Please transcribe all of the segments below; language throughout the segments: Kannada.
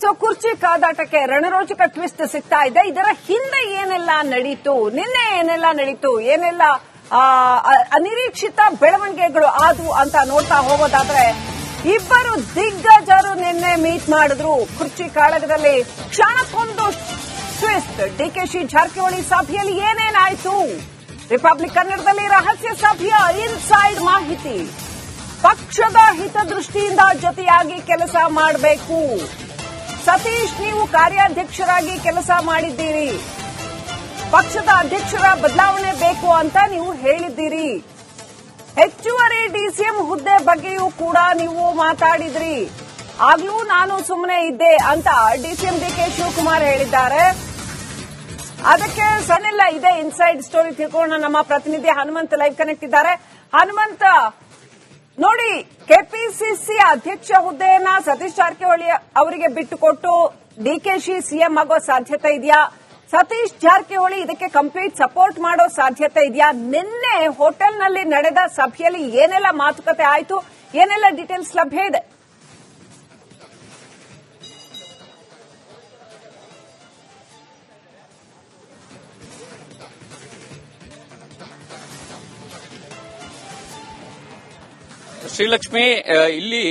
ಸೊ ಕುರ್ಚಿ ಕಾದಾಟಕ್ಕೆ ರಣರೋಚಕ ಟ್ವಿಸ್ಟ್ ಸಿಗ್ತಾ ಇದೆ. ಇದರ ಹಿಂದೆ ಏನೆಲ್ಲ ನಡೀತು, ನಿನ್ನೆ ಏನೆಲ್ಲ ನಡೀತು, ಏನೆಲ್ಲ ಅನಿರೀಕ್ಷಿತ ಬೆಳವಣಿಗೆಗಳು ಆದವು ಅಂತ ನೋಡ್ತಾ ಹೋಗೋದಾದ್ರೆ, ಇಬ್ಬರು ದಿಗ್ಗಜರು ನಿನ್ನೆ ಮೀಟ್ ಮಾಡಿದ್ರು ಕುರ್ಚಿ ಕಾಳಗದಲ್ಲಿ. ಕ್ಷಣಕ್ಕೊಂದು ಟ್ವಿಸ್ಟ್. ಡಿಕೆಶಿ ಜಾರಕಿಹೊಳಿ ಸಭೆಯಲ್ಲಿ ಏನೇನಾಯ್ತು, ರಿಪಬ್ಲಿಕ್ ಕನ್ನಡದಲ್ಲಿ ರಹಸ್ಯ ಸಭೆಯ ಇನ್ಸೈಡ್ ಮಾಹಿತಿ. ಪಕ್ಷದ ಹಿತದೃಷ್ಟಿಯಿಂದ ಜೊತೆಯಾಗಿ ಕೆಲಸ ಮಾಡಬೇಕು. ಸತೀಶ್, ನೀವು ಕಾರ್ಯಾಧ್ಯಕ್ಷರಾಗಿ ಕೆಲಸ ಮಾಡಿದ್ದೀರಿ, ಪಕ್ಷದ ಅಧ್ಯಕ್ಷರ ಬದಲಾವಣೆ ಬೇಕು ಅಂತ ನೀವು ಹೇಳಿದ್ದೀರಿ. ಹೆಚ್ಚುವರಿ ಡಿಸಿಎಂ ಹುದ್ದೆ ಬಗ್ಗೆಯೂ ಕೂಡ ನೀವು ಮಾತಾಡಿದ್ರಿ. ಆಗ್ಲೂ ನಾನು ಸುಮ್ಮನೆ ಇದ್ದೆ ಅಂತ ಡಿಸಿಎಂ ಡಿಕೆ ಶಿವಕುಮಾರ್ ಹೇಳಿದ್ದಾರೆ. ಅದಕ್ಕೆ ಸಣ್ಣಿಲ್ಲ ಇದೆ ಇನ್ಸೈಡ್ ಸ್ಟೋರಿ ತಿಳ್ಕೊಳ್ಳೋಣ. ನಮ್ಮ ಪ್ರತಿನಿಧಿ ಹನುಮಂತ್ ಲೈವ್ ಕನೆಕ್ಟ್ ಇದ್ದಾರೆ. ಹನುಮಂತ, ನೋಡಿ, ಕೆಪಿಸಿಸಿ ಅಧ್ಯಕ್ಷ ಹುದ್ದೆಯನ್ನ ಸತೀಶ್ ಜಾರಕಿಹೊಳಿ ಅವರಿಗೆ ಬಿಟ್ಟುಕೊಟ್ಟು ಡಿಕೆಶಿ ಸಿಎಂ ಆಗೋ ಸಾಧ್ಯತೆ ಇದೆಯಾ? ಸತೀಶ್ ಜಾರಕಿಹೊಳಿ ಇದಕ್ಕೆ ಕಂಪ್ಲೀಟ್ ಸಪೋರ್ಟ್ ಮಾಡೋ ಸಾಧ್ಯತೆ ಇದೆಯಾ? ನಿನ್ನೆ ಹೋಟೆಲ್ನಲ್ಲಿ ನಡೆದ ಸಭೆಯಲ್ಲಿ ಏನೆಲ್ಲ ಮಾತುಕತೆ ಆಯಿತು, ಏನೆಲ್ಲ ಡೀಟೇಲ್ಸ್ ಲಭ್ಯ ಇದೆ? ಶ್ರೀಲಕ್ಷ್ಮಿ, ಇಲ್ಲಿ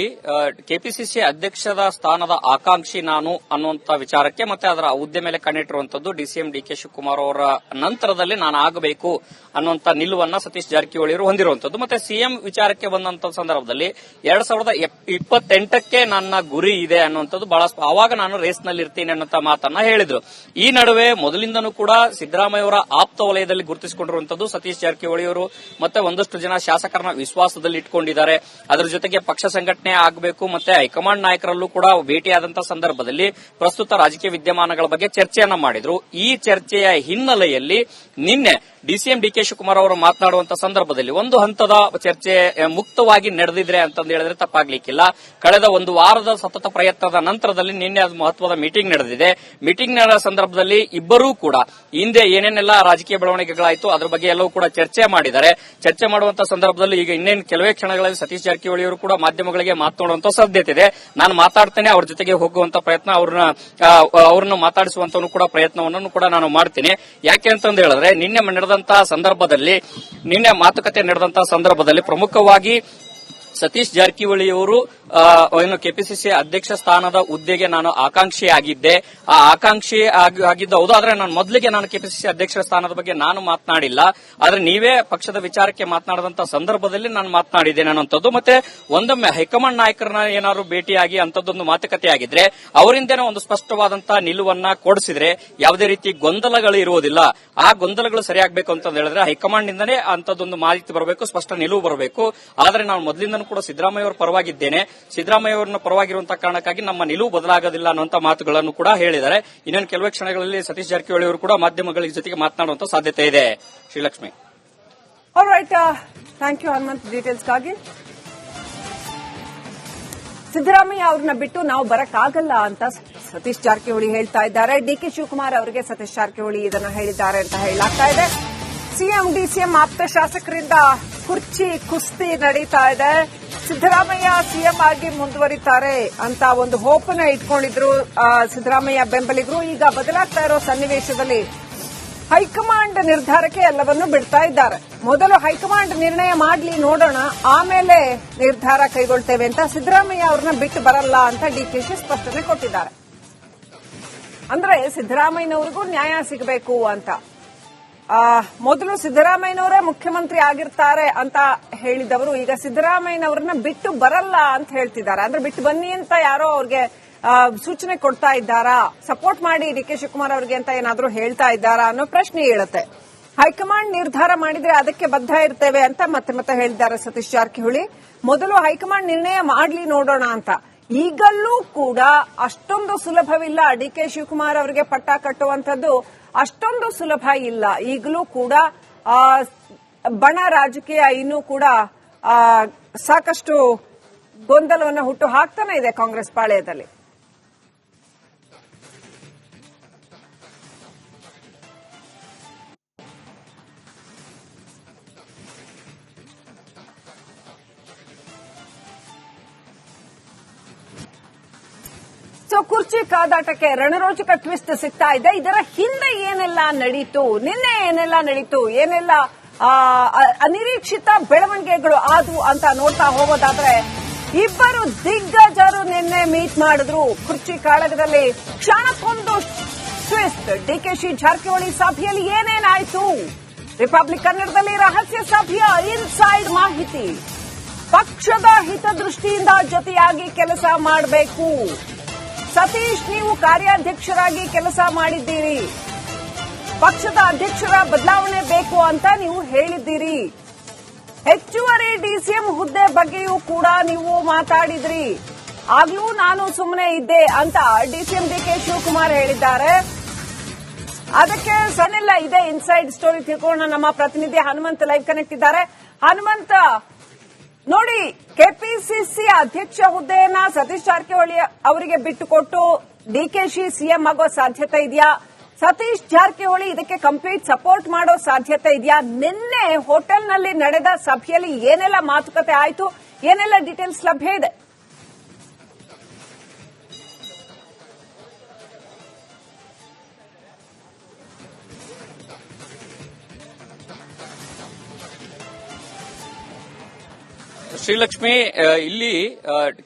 ಕೆಪಿಸಿಸಿ ಅಧ್ಯಕ್ಷದ ಸ್ಥಾನದ ಆಕಾಂಕ್ಷಿ ನಾನು ಅನ್ನುವಂತ ವಿಚಾರಕ್ಕೆ ಮತ್ತೆ ಅದರ ಹುದ್ದೆ ಮೇಲೆ ಕಣ್ಣಿಟ್ಟಿರುವಂತದ್ದು ಡಿಸಿಎಂ ಡಿಕೆ ಶಿವಕುಮಾರ್ ಅವರ ನಂತರದಲ್ಲಿ ನಾನು ಆಗಬೇಕು ಅನ್ನುವಂತ ನಿಲುವನ್ನ ಸತೀಶ್ ಜಾರಕಿಹೊಳಿ ಅವರು ಹೊಂದಿರುವಂತದ್ದು. ಮತ್ತೆ ಸಿಎಂ ವಿಚಾರಕ್ಕೆ ಬಂದಂತ ಸಂದರ್ಭದಲ್ಲಿ 2028ಕ್ಕೆ ನನ್ನ ಗುರಿ ಇದೆ ಅನ್ನುವಂಥದ್ದು ಬಹಳ ಆವಾಗ ನಾನು ರೇಸ್ ನಲ್ಲಿ ಇರ್ತೀನಿ ಅನ್ನುವಂತ ಮಾತನ್ನ ಹೇಳಿದ್ರು. ಈ ನಡುವೆ ಮೊದಲಿಂದನೂ ಕೂಡ ಸಿದ್ದರಾಮಯ್ಯ ಅವರ ಆಪ್ತ ವಲಯದಲ್ಲಿ ಗುರುತಿಸಿಕೊಂಡಿರುವಂತದ್ದು ಸತೀಶ್ ಜಾರಕಿಹೊಳಿ ಅವರು ಮತ್ತೆ ಒಂದಷ್ಟು ಜನ ಶಾಸಕರನ್ನ ವಿಶ್ವಾಸದಲ್ಲಿ ಇಟ್ಕೊಂಡಿದ್ದಾರೆ. ಅದರ ಜೊತೆಗೆ ಪಕ್ಷ ಸಂಘಟನೆ ಆಗಬೇಕು ಮತ್ತೆ ಹೈಕಮಾಂಡ್ ನಾಯಕರಲ್ಲೂ ಕೂಡ ಭೇಟಿಯಾದಂತಹ ಸಂದರ್ಭದಲ್ಲಿ ಪ್ರಸ್ತುತ ರಾಜಕೀಯ ವಿದ್ಯಮಾನಗಳ ಬಗ್ಗೆ ಚರ್ಚೆಯನ್ನ ಮಾಡಿದ್ರು. ಈ ಚರ್ಚೆಯ ಹಿನ್ನೆಲೆಯಲ್ಲಿ ನಿನ್ನೆ ಡಿಸಿಎಂ ಡಿಕೆ ಶಿವಕುಮಾರ್ ಅವರು ಮಾತನಾಡುವಂತಹ ಸಂದರ್ಭದಲ್ಲಿ ಒಂದು ಹಂತದ ಚರ್ಚೆ ಮುಕ್ತವಾಗಿ ನಡೆದಿದ್ರೆ ಅಂತಂದು ಹೇಳಿದ್ರೆ ತಪ್ಪಾಗ್ಲಿಕ್ಕಿಲ್ಲ. ಕಳೆದ ಒಂದು ವಾರದ ಸತತ ಪ್ರಯತ್ನದ ನಂತರದಲ್ಲಿ ನಿನ್ನೆ ಅದು ಮಹತ್ವದ ಮೀಟಿಂಗ್ ನಡೆದಿದೆ. ಮೀಟಿಂಗ್ ನಡೆದ ಸಂದರ್ಭದಲ್ಲಿ ಇಬ್ಬರೂ ಕೂಡ ಹಿಂದೆ ಏನೇನೆಲ್ಲ ರಾಜಕೀಯ ಬೆಳವಣಿಗೆಗಳಾಯಿತು ಅದರ ಬಗ್ಗೆ ಎಲ್ಲವೂ ಕೂಡ ಚರ್ಚೆ ಮಾಡಿದ್ದಾರೆ. ಚರ್ಚೆ ಮಾಡುವಂತಹ ಸಂದರ್ಭದಲ್ಲಿ ಈಗ ಇನ್ನೇನು ಕೆಲವೇ ಕ್ಷಣಗಳಲ್ಲಿ ಸತೀಶ್ ಜಾರಕಿಹೊಳಿ ಅವರು ಕೂಡ ಮಾಧ್ಯಮಗಳಿಗೆ ಮಾತನಾಡುವಂತ ಸಾಧ್ಯತೆ ಇದೆ. ನಾನು ಮಾತಾಡ್ತೇನೆ, ಅವ್ರ ಜೊತೆಗೆ ಹೋಗುವಂತ ಪ್ರಯತ್ನ, ಅವ್ರನ್ನ ಮಾತಾಡಿಸುವಂತ ಕೂಡ ಪ್ರಯತ್ನವನ್ನು ಕೂಡ ನಾನು ಮಾಡ್ತೀನಿ. ಯಾಕೆ ಅಂತಂದು ಹೇಳಿದ್ರೆ ನಿನ್ನೆ ಮಾತುಕತೆ ನಡೆದಂತಹ ಸಂದರ್ಭದಲ್ಲಿ ಪ್ರಮುಖವಾಗಿ ಸತೀಶ್ ಜಾರಕಿಹೊಳಿ ಅವರು ಏನು ಕೆಪಿಸಿಸಿ ಅಧ್ಯಕ್ಷ ಸ್ಥಾನದ ಹುದ್ದೆಗೆ ನಾನು ಆಕಾಂಕ್ಷಿಯಾಗಿದ್ದೆ. ಆ ಆಕಾಂಕ್ಷಿ ಆಗಿದ್ದ ಹೌದು, ಆದ್ರೆ ನಾನು ಕೆಪಿಸಿಸಿ ಅಧ್ಯಕ್ಷರ ಸ್ಥಾನದ ಬಗ್ಗೆ ನಾನು ಮಾತನಾಡಿಲ್ಲ. ಆದ್ರೆ ನೀವೇ ಪಕ್ಷದ ವಿಚಾರಕ್ಕೆ ಮಾತನಾಡಿದಂತ ಸಂದರ್ಭದಲ್ಲಿ ನಾನು ಮಾತನಾಡಿದ್ದೇನೆ ಅನ್ನೋಂಥದ್ದು. ಮತ್ತೆ ಒಂದೊಮ್ಮೆ ಹೈಕಮಾಂಡ್ ನಾಯಕರನ್ನ ಏನಾದ್ರು ಭೇಟಿಯಾಗಿ ಅಂತದೊಂದು ಮಾತುಕತೆ ಆಗಿದ್ರೆ ಅವರಿಂದೇನೋ ಒಂದು ಸ್ಪಷ್ಟವಾದಂತಹ ನಿಲುವನ್ನ ಕೊಡಿಸಿದ್ರೆ ಯಾವುದೇ ರೀತಿ ಗೊಂದಲಗಳು ಇರುವುದಿಲ್ಲ. ಆ ಗೊಂದಲಗಳು ಸರಿಯಾಗಬೇಕು ಅಂತ ಹೇಳಿದ್ರೆ ಹೈಕಮಾಂಡ್ ನಿಂದನೇ ಅಂತದೊಂದು ಮಾಹಿತಿ ಬರಬೇಕು, ಸ್ಪಷ್ಟ ನಿಲುವು ಬರಬೇಕು. ಆದ್ರೆ ನಾನು ಮೊದಲಿಂದನೂ ಕೂಡ ಸಿದ್ದರಾಮಯ್ಯ ಅವರ ಪರವಾಗಿದ್ದೇನೆ, ಸಿದ್ದರಾಮಯ್ಯ ಅವರನ್ನ ಪರವಾಗಿರುವಂತಹ ಕಾರಣಕ್ಕಾಗಿ ನಮ್ಮ ನಿಲುವು ಬದಲಾಗೋದಿಲ್ಲ ಅನ್ನುವಂತ ಮಾತುಗಳನ್ನು ಕೂಡ ಹೇಳಿದ್ದಾರೆ. ಇನ್ನೊಂದು ಕೆಲವೇ ಕ್ಷಣಗಳಲ್ಲಿ ಸತೀಶ್ ಜಾರಕಿಹೊಳಿ ಅವರು ಕೂಡ ಮಾಧ್ಯಮಗಳ ಜೊತೆಗೆ ಮಾತನಾಡುವಂತ ಸಾಧ್ಯತೆ ಇದೆ. Srilakshmi, alright, thank you Hanumanth ಡೀಟೇಲ್ಸ್ಗಾಗಿ. ಸಿದ್ದರಾಮಯ್ಯ ಅವ್ರನ್ನ ಬಿಟ್ಟು ನಾವು ಬರಕ್ಕಾಗಲ್ಲ ಅಂತ ಸತೀಶ್ ಜಾರಕಿಹೊಳಿ ಹೇಳ್ತಾ ಇದ್ದಾರೆ. ಡಿಕೆ ಶಿವಕುಮಾರ್ ಅವರಿಗೆ ಸತೀಶ್ ಜಾರಕಿಹೊಳಿ ಇದನ್ನ ಹೇಳಿದ್ದಾರೆ ಅಂತ ಹೇಳಲಾಗ್ತಾ ಇದೆ. ಸಿಎಂ ಡಿಸಿಎಂ ಆಪ್ತ ಶಾಸಕರಿಂದ ಕುರ್ಚಿ ಕುಸ್ತಿ ನಡೀತಾ ಇದೆ. ಸಿದ್ದರಾಮಯ್ಯ ಸಿಎಂ ಆಗಿ ಮುಂದುವರಿತಾರೆ ಅಂತ ಒಂದು ಹೋಪನ್ನ ಇಟ್ಕೊಂಡಿದ್ರು ಸಿದ್ದರಾಮಯ್ಯ ಬೆಂಬಲಿಗರು. ಈಗ ಬದಲಾಗ್ತಾ ಇರೋ ಸನ್ನಿವೇಶದಲ್ಲಿ ಹೈಕಮಾಂಡ್ ನಿರ್ಧಾರಕ್ಕೆ ಎಲ್ಲವನ್ನೂ ಬಿಡ್ತಾ ಇದ್ದಾರೆ. ಮೊದಲು ಹೈಕಮಾಂಡ್ ನಿರ್ಣಯ ಮಾಡ್ಲಿ, ನೋಡೋಣ, ಆಮೇಲೆ ನಿರ್ಧಾರ ಕೈಗೊಳ್ತೇವೆ ಅಂತ ಸಿದ್ದರಾಮಯ್ಯ ಅವ್ರನ್ನ ಬಿಟ್ಟು ಬರಲ್ಲ ಅಂತ ಡಿಕೆಶಿ ಸ್ಪಷ್ಟನೆ ಕೊಟ್ಟಿದ್ದಾರೆ. ಅಂದ್ರೆ ಸಿದ್ದರಾಮಯ್ಯನವರಿಗೂ ನ್ಯಾಯ ಸಿಗಬೇಕು ಅಂತ. ಮೊದಲು ಸಿದ್ದರಾಮಯ್ಯನವರೇ ಮುಖ್ಯಮಂತ್ರಿ ಆಗಿರ್ತಾರೆ ಅಂತ ಹೇಳಿದವರು ಈಗ ಸಿದ್ದರಾಮಯ್ಯನವರನ್ನ ಬಿಟ್ಟು ಬರಲ್ಲ ಅಂತ ಹೇಳ್ತಿದ್ದಾರೆ. ಅಂದ್ರೆ ಬಿಟ್ಟು ಬನ್ನಿ ಅಂತ ಯಾರೋ ಅವ್ರಿಗೆ ಸೂಚನೆ ಕೊಡ್ತಾ ಇದ್ದಾರಾ, ಸಪೋರ್ಟ್ ಮಾಡಿ ಡಿಕೆ ಶಿವಕುಮಾರ್ ಅವರಿಗೆ ಅಂತ ಏನಾದ್ರೂ ಹೇಳ್ತಾ ಇದ್ದಾರಾ ಅನ್ನೋ ಪ್ರಶ್ನೆ ಹೇಳುತ್ತೆ. ಹೈಕಮಾಂಡ್ ನಿರ್ಧಾರ ಮಾಡಿದ್ರೆ ಅದಕ್ಕೆ ಬದ್ಧ ಇರ್ತೇವೆ ಅಂತ ಮತ್ತೆ ಹೇಳಿದ್ದಾರೆ ಸತೀಶ್ ಜಾರಕಿಹೊಳಿ. ಮೊದಲು ಹೈಕಮಾಂಡ್ ನಿರ್ಣಯ ಮಾಡ್ಲಿ, ನೋಡೋಣ ಅಂತ. ಈಗಲೂ ಕೂಡ ಅಷ್ಟೊಂದು ಸುಲಭವಿಲ್ಲ. ಡಿಕೆ ಶಿವಕುಮಾರ್ ಅವರಿಗೆ ಪಟ್ಟ ಕಟ್ಟುವಂಥದ್ದು ಅಷ್ಟೊಂದು ಸುಲಭ ಇಲ್ಲ. ಈಗಲೂ ಕೂಡ ಬಣ ರಾಜಕೀಯ ಇನ್ನೂ ಕೂಡ ಸಾಕಷ್ಟು ಗೊಂದಲವನ್ನು ಹುಟ್ಟು ಹಾಕ್ತಾನೆ ಇದೆ ಕಾಂಗ್ರೆಸ್ ಪಾಳೆಯದಲ್ಲಿ. ಸೊ ಕುರ್ಚಿ ಕಾದಾಟಕ್ಕೆ ರಣರೋಚಕ ಟ್ವಿಸ್ಟ್ ಸಿಗ್ತಾ ಇದೆ. ಇದರ ಹಿಂದೆ ಏನೆಲ್ಲ ನಡೀತು, ನಿನ್ನೆ ಏನೆಲ್ಲ ನಡೀತು, ಏನೆಲ್ಲ ಅನಿರೀಕ್ಷಿತ ಬೆಳವಣಿಗೆಗಳು ಆದವು ಅಂತ ನೋಡ್ತಾ ಹೋಗೋದಾದ್ರೆ, ಇಬ್ಬರು ದಿಗ್ಗಜರು ನಿನ್ನೆ ಮೀಟ್ ಮಾಡಿದ್ರು ಕುರ್ಚಿ ಕಾಳಗದಲ್ಲಿ. ಕ್ಷಣಕ್ಕೊಂದು ಟ್ವಿಸ್ಟ್. ಡಿಕೆಶಿ ಜಾರಕಿಹೊಳಿ ಸಭೆಯಲ್ಲಿ ಏನೇನಾಯ್ತು, ರಿಪಬ್ಲಿಕ್ ಕನ್ನಡದಲ್ಲಿ ರಹಸ್ಯ ಸಭೆಯ ಇನ್ಸೈಡ್ ಮಾಹಿತಿ. ಪಕ್ಷದ ಹಿತದೃಷ್ಟಿಯಿಂದ ಜೊತೆಯಾಗಿ ಕೆಲಸ ಮಾಡಬೇಕು. ಸತೀಶ್, ನೀವು ಕಾರ್ಯಾಧ್ಯಕ್ಷರಾಗಿ ಕೆಲಸ ಮಾಡಿದ್ದೀರಿ, ಪಕ್ಷದ ಅಧ್ಯಕ್ಷರ ಬದಲಾವಣೆ ಬೇಕು ಅಂತ ನೀವು ಹೇಳಿದ್ದೀರಿ. ಹೆಚ್ಚುವರಿ ಡಿಸಿಎಂ ಹುದ್ದೆ ಬಗ್ಗೆಯೂ ಕೂಡ ನೀವು ಮಾತಾಡಿದ್ರಿ. ಆಗ್ಲೂ ನಾನು ಸುಮ್ಮನೆ ಇದ್ದೆ ಅಂತ ಡಿಸಿಎಂ ಡಿಕೆ ಶಿವಕುಮಾರ್ ಹೇಳಿದ್ದಾರೆ. ಅದಕ್ಕೆ ಸಣ್ಣಿಲ್ಲ, ಇದೆ ಇನ್ಸೈಡ್ ಸ್ಟೋರಿ ತಿಳ್ಕೊಳ್ಳೋಣ. ನಮ್ಮ ಪ್ರತಿನಿಧಿ ಹನುಮಂತ್ ಲೈವ್ ಕನೆಕ್ಟ್ ಇದ್ದಾರೆ. ಹನುಮಂತ, ನೋಡಿ, ಕೆಪಿಸಿಸಿ ಅಧ್ಯಕ್ಷ ಹುದ್ದೆಯನ್ನ ಸತೀಶ್ ಜಾರಕಿಹೊಳಿ ಅವರಿಗೆ ಬಿಟ್ಟುಕೊಟ್ಟು ಡಿಕೆಶಿ ಸಿಎಂ ಆಗೋ ಸಾಧ್ಯತೆ ಇದೆಯಾ? ಸತೀಶ್ ಜಾರಕಿಹೊಳಿ ಇದಕ್ಕೆ ಕಂಪ್ಲೀಟ್ ಸಪೋರ್ಟ್ ಮಾಡೋ ಸಾಧ್ಯತೆ ಇದೆಯಾ? ನಿನ್ನೆ ಹೋಟೆಲ್ನಲ್ಲಿ ನಡೆದ ಸಭೆಯಲ್ಲಿ ಏನೆಲ್ಲ ಮಾತುಕತೆ ಆಯಿತು, ಏನೆಲ್ಲ ಡೀಟೇಲ್ಸ್ ಲಭ್ಯ ಇದೆ? ಶ್ರೀಲಕ್ಷ್ಮಿ, ಇಲ್ಲಿ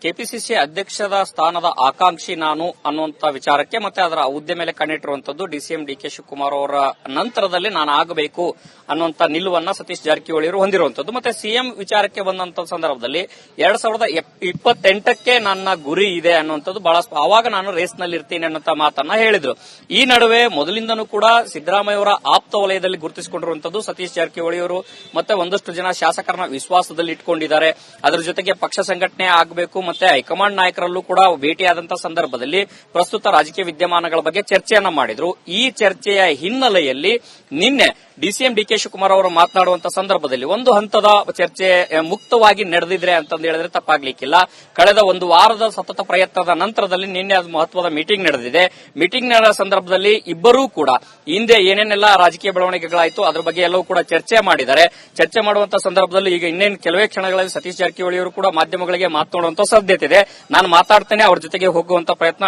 ಕೆಪಿಸಿಸಿ ಅಧ್ಯಕ್ಷದ ಸ್ಥಾನದ ಆಕಾಂಕ್ಷಿ ನಾನು ಅನ್ನುವಂತ ವಿಚಾರಕ್ಕೆ ಮತ್ತೆ ಅದರ ಹುದ್ದೆ ಮೇಲೆ ಕಣ್ಣಿಟ್ಟಿರುವಂತದ್ದು ಡಿಸಿಎಂ ಡಿಕೆ ಶಿವಕುಮಾರ್ ಅವರ ನಂತರದಲ್ಲಿ ನಾನು ಆಗಬೇಕು ಅನ್ನುವಂತ ನಿಲುವನ್ನ ಸತೀಶ್ ಜಾರಕಿಹೊಳಿ ಅವರು ಹೊಂದಿರುವಂತದ್ದು. ಮತ್ತೆ ಸಿಎಂ ವಿಚಾರಕ್ಕೆ ಬಂದಂತ ಸಂದರ್ಭದಲ್ಲಿ 2028ಕ್ಕೆ ನನ್ನ ಗುರಿ ಇದೆ ಅನ್ನುವಂಥದ್ದು ಬಹಳ ಅವಾಗ ನಾನು ರೇಸ್ ನಲ್ಲಿ ಇರ್ತೀನಿ ಅನ್ನುವಂತ ಮಾತನ್ನ ಹೇಳಿದ್ರು. ಈ ನಡುವೆ ಮೊದಲಿಂದನೂ ಕೂಡ ಸಿದ್ದರಾಮಯ್ಯ ಅವರ ಆಪ್ತ ವಲಯದಲ್ಲಿ ಗುರುತಿಸಿಕೊಂಡಿರುವಂತದ್ದು ಸತೀಶ್ ಜಾರಕಿಹೊಳಿ ಅವರು ಮತ್ತೆ ಒಂದಷ್ಟು ಜನ ಶಾಸಕರನ್ನ ವಿಶ್ವಾಸದಲ್ಲಿ ಇಟ್ಕೊಂಡಿದ್ದಾರೆ. ಅದರ ಜೊತೆಗೆ ಪಕ್ಷ ಸಂಘಟನೆ ಆಗಬೇಕು ಮತ್ತೆ ಹೈಕಮಾಂಡ್ ನಾಯಕರಲ್ಲೂ ಕೂಡ ಭೇಟಿಯಾದಂತಹ ಸಂದರ್ಭದಲ್ಲಿ ಪ್ರಸ್ತುತ ರಾಜಕೀಯ ವಿದ್ಯಮಾನಗಳ ಬಗ್ಗೆ ಚರ್ಚೆಯನ್ನ ಮಾಡಿದ್ರು. ಈ ಚರ್ಚೆಯ ಹಿನ್ನೆಲೆಯಲ್ಲಿ ನಿನ್ನೆ ಡಿಸಿಎಂ ಡಿಕೆ ಶಿವಕುಮಾರ್ ಅವರು ಮಾತನಾಡುವಂತಹ ಸಂದರ್ಭದಲ್ಲಿ ಒಂದು ಹಂತದ ಚರ್ಚೆ ಮುಕ್ತವಾಗಿ ನಡೆದಿದ್ರೆ ಅಂತಂದು ಹೇಳಿದ್ರೆ ತಪ್ಪಾಗ್ಲಿಕ್ಕಿಲ್ಲ. ಕಳೆದ ಒಂದು ವಾರದ ಸತತ ಪ್ರಯತ್ನದ ನಂತರದಲ್ಲಿ ನಿನ್ನೆ ಅದು ಮಹತ್ವದ ಮೀಟಿಂಗ್ ನಡೆದಿದೆ. ಮೀಟಿಂಗ್ ನಡೆದ ಸಂದರ್ಭದಲ್ಲಿ ಇಬ್ಬರೂ ಕೂಡ ಹಿಂದೆ ಏನೇನೆಲ್ಲ ರಾಜಕೀಯ ಬೆಳವಣಿಗೆಗಳಾಯಿತು ಅದರ ಬಗ್ಗೆ ಎಲ್ಲವೂ ಕೂಡ ಚರ್ಚೆ ಮಾಡಿದ್ದಾರೆ. ಚರ್ಚೆ ಮಾಡುವಂತಹ ಸಂದರ್ಭದಲ್ಲಿ ಈಗ ಇನ್ನೇನು ಕೆಲವೇ ಕ್ಷಣಗಳಲ್ಲಿ ಸತೀಶ್ ಜಾರಕಿಹೊಳಿ ಅವರು ಕೂಡ ಮಾಧ್ಯಮಗಳಿಗೆ ಮಾತನಾಡುವಂತ ಸಾಧ್ಯತೆ ಇದೆ. ನಾನು ಮಾತಾಡ್ತೇನೆ, ಅವ್ರ ಜೊತೆಗೆ ಹೋಗುವಂತ ಪ್ರಯತ್ನ,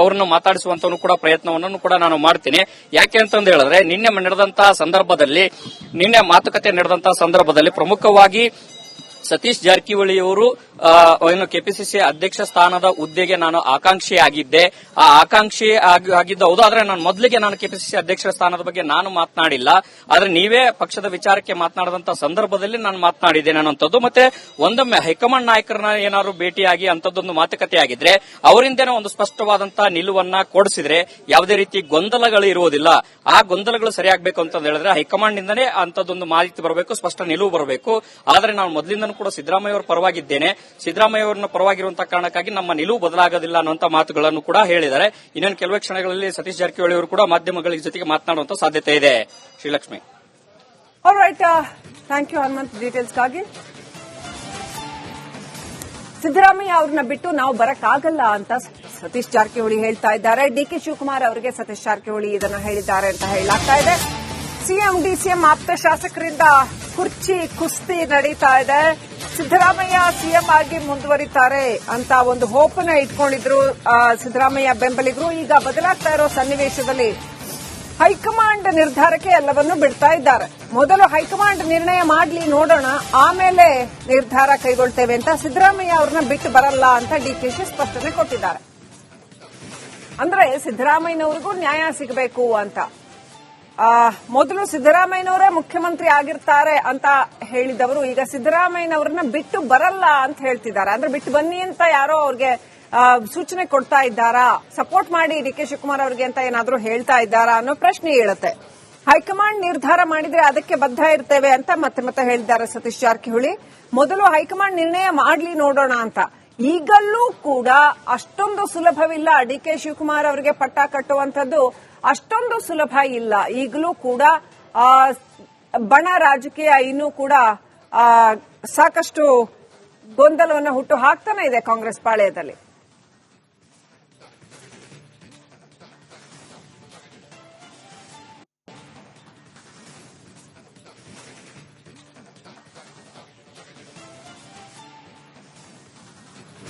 ಅವ್ರನ್ನ ಮಾತಾಡಿಸುವಂತ ಕೂಡ ಪ್ರಯತ್ನವನ್ನು ಕೂಡ ನಾನು ಮಾಡ್ತೀನಿ. ಯಾಕೆ ಅಂತಂದು ಹೇಳಿದ್ರೆ ನಿನ್ನೆ ಮಾತುಕತೆ ನಡೆದಂತಹ ಸಂದರ್ಭದಲ್ಲಿ ಪ್ರಮುಖವಾಗಿ ಸತೀಶ್ ಜಾರಕಿಹೊಳಿ ಅವರು ಏನು ಕೆಪಿಸಿಸಿ ಅಧ್ಯಕ್ಷ ಸ್ಥಾನದ ಹುದ್ದೆಗೆ ನಾನು ಆಕಾಂಕ್ಷಿಯಾಗಿದ್ದೆ. ಆ ಆಕಾಂಕ್ಷಿ ಆಗಿದ್ದ ಹೌದು, ಆದ್ರೆ ನಾನು ಕೆಪಿಸಿಸಿ ಅಧ್ಯಕ್ಷರ ಸ್ಥಾನದ ಬಗ್ಗೆ ನಾನು ಮಾತನಾಡಿಲ್ಲ. ಆದ್ರೆ ನೀವೇ ಪಕ್ಷದ ವಿಚಾರಕ್ಕೆ ಮಾತನಾಡಿದಂತ ಸಂದರ್ಭದಲ್ಲಿ ನಾನು ಮಾತನಾಡಿದ್ದೇನೆ ಅನ್ನೋಂಥದ್ದು. ಮತ್ತೆ ಒಂದೊಮ್ಮೆ ಹೈಕಮಾಂಡ್ ನಾಯಕರನ್ನ ಏನಾದ್ರು ಭೇಟಿಯಾಗಿ ಅಂತದ್ದೊಂದು ಮಾತುಕತೆ ಆಗಿದ್ರೆ ಅವರಿಂದೇನೋ ಒಂದು ಸ್ಪಷ್ಟವಾದಂತಹ ನಿಲುವನ್ನ ಕೊಡಿಸಿದ್ರೆ ಯಾವುದೇ ರೀತಿ ಗೊಂದಲಗಳು ಇರುವುದಿಲ್ಲ. ಆ ಗೊಂದಲಗಳು ಸರಿಯಾಗಬೇಕು ಅಂತ ಹೇಳಿದ್ರೆ ಹೈಕಮಾಂಡ್ ನಿಂದನೇ ಅಂತದ್ದೊಂದು ಮಾಹಿತಿ ಬರಬೇಕು, ಸ್ಪಷ್ಟ ನಿಲುವು ಬರಬೇಕು. ಆದ್ರೆ ನಾನು ಮೊದಲಿಂದನೂ ಕೂಡ ಸಿದ್ದರಾಮಯ್ಯ ಅವರ ಪರವಾಗಿದ್ದೇನೆ, ಸಿದ್ದರಾಮಯ್ಯ ಅವರನ್ನ ಪರವಾಗಿರುವಂತಹ ಕಾರಣಕ್ಕಾಗಿ ನಮ್ಮ ನಿಲುವು ಬದಲಾಗೋದಿಲ್ಲ ಅನ್ನುವಂತ ಮಾತುಗಳನ್ನು ಕೂಡ ಹೇಳಿದ್ದಾರೆ. ಇನ್ನೊಂದು ಕೆಲವೇ ಕ್ಷಣಗಳಲ್ಲಿ ಸತೀಶ್ ಜಾರಕಿಹೊಳಿ ಅವರು ಕೂಡ ಮಾಧ್ಯಮಗಳ ಜೊತೆಗೆ ಮಾತನಾಡುವಂತ ಸಾಧ್ಯತೆ ಇದೆ. Srilakshmi, alright, thank you Hanumanth ಡೀಟೇಲ್ಸ್ಗಾಗಿ. ಸಿದ್ದರಾಮಯ್ಯ ಅವ್ರನ್ನ ಬಿಟ್ಟು ನಾವು ಬರಕ್ಕಾಗಲ್ಲ ಅಂತ ಸತೀಶ್ ಜಾರಕಿಹೊಳಿ ಹೇಳ್ತಾ ಇದ್ದಾರೆ. ಡಿಕೆ ಶಿವಕುಮಾರ್ ಅವರಿಗೆ ಸತೀಶ್ ಜಾರಕಿಹೊಳಿ ಇದನ್ನ ಹೇಳಿದ್ದಾರೆ ಅಂತ ಹೇಳಲಾಗ್ತಾ ಇದೆ. ಸಿಎಂ ಡಿಸಿಎಂ ಆಪ್ತ ಶಾಸಕರಿಂದ ಕುರ್ಚಿ ಕುಸ್ತಿ ನಡೀತಾ ಇದೆ. ಸಿದ್ದರಾಮಯ್ಯ ಸಿಎಂ ಆಗಿ ಮುಂದುವರಿತಾರೆ ಅಂತ ಒಂದು ಹೋಪನ್ನ ಇಟ್ಕೊಂಡಿದ್ರು ಸಿದ್ದರಾಮಯ್ಯ ಬೆಂಬಲಿಗರು. ಈಗ ಬದಲಾಗ್ತಾ ಇರೋ ಸನ್ನಿವೇಶದಲ್ಲಿ ಹೈಕಮಾಂಡ್ ನಿರ್ಧಾರಕ್ಕೆ ಎಲ್ಲವನ್ನೂ ಬಿಡ್ತಾ ಇದ್ದಾರೆ. ಮೊದಲು ಹೈಕಮಾಂಡ್ ನಿರ್ಣಯ ಮಾಡ್ಲಿ ನೋಡೋಣ, ಆಮೇಲೆ ನಿರ್ಧಾರ ಕೈಗೊಳ್ತೇವೆ ಅಂತ ಸಿದ್ದರಾಮಯ್ಯ ಅವ್ರನ್ನ ಬಿಟ್ಟು ಬರಲ್ಲ ಅಂತ ಡಿಕೆಶಿ ಸ್ಪಷ್ಟನೆ ಕೊಟ್ಟಿದ್ದಾರೆ. ಅಂದ್ರೆ ಸಿದ್ದರಾಮಯ್ಯನವರಿಗೂ ನ್ಯಾಯ ಸಿಗಬೇಕು ಅಂತ. ಮೊದಲು ಸಿದ್ದರಾಮಯ್ಯನವರೇ ಮುಖ್ಯಮಂತ್ರಿ ಆಗಿರ್ತಾರೆ ಅಂತ ಹೇಳಿದವರು ಈಗ ಸಿದ್ದರಾಮಯ್ಯನವರನ್ನ ಬಿಟ್ಟು ಬರಲ್ಲ ಅಂತ ಹೇಳ್ತಿದ್ದಾರೆ. ಅಂದ್ರೆ ಬಿಟ್ಟು ಬನ್ನಿ ಅಂತ ಯಾರೋ ಅವ್ರಿಗೆ ಸೂಚನೆ ಕೊಡ್ತಾ ಇದ್ದಾರಾ, ಸಪೋರ್ಟ್ ಮಾಡಿ ಡಿಕೆ ಶಿವಕುಮಾರ್ ಅವರಿಗೆ ಅಂತ ಏನಾದ್ರೂ ಹೇಳ್ತಾ ಇದ್ದಾರಾ ಅನ್ನೋ ಪ್ರಶ್ನೆ ಹೇಳುತ್ತೆ. ಹೈಕಮಾಂಡ್ ನಿರ್ಧಾರ ಮಾಡಿದ್ರೆ ಅದಕ್ಕೆ ಬದ್ಧ ಇರ್ತೇವೆ ಅಂತ ಮತ್ತೆ ಹೇಳಿದ್ದಾರೆ ಸತೀಶ್ ಜಾರಕಿಹೊಳಿ. ಮೊದಲು ಹೈಕಮಾಂಡ್ ನಿರ್ಣಯ ಮಾಡ್ಲಿ ನೋಡೋಣ ಅಂತ. ಈಗಲೂ ಕೂಡ ಅಷ್ಟೊಂದು ಸುಲಭವಿಲ್ಲ ಡಿಕೆ ಶಿವಕುಮಾರ್ ಅವರಿಗೆ ಪಟ್ಟ ಕಟ್ಟುವಂಥದ್ದು, ಅಷ್ಟೊಂದು ಸುಲಭ ಇಲ್ಲ. ಈಗಲೂ ಕೂಡ ಬಣ ರಾಜಕೀಯ ಇನ್ನೂ ಕೂಡ ಸಾಕಷ್ಟು ಗೊಂದಲವನ್ನು ಹುಟ್ಟು ಹಾಕ್ತಾನೆ ಇದೆ ಕಾಂಗ್ರೆಸ್ ಪಾಳೆಯದಲ್ಲಿ.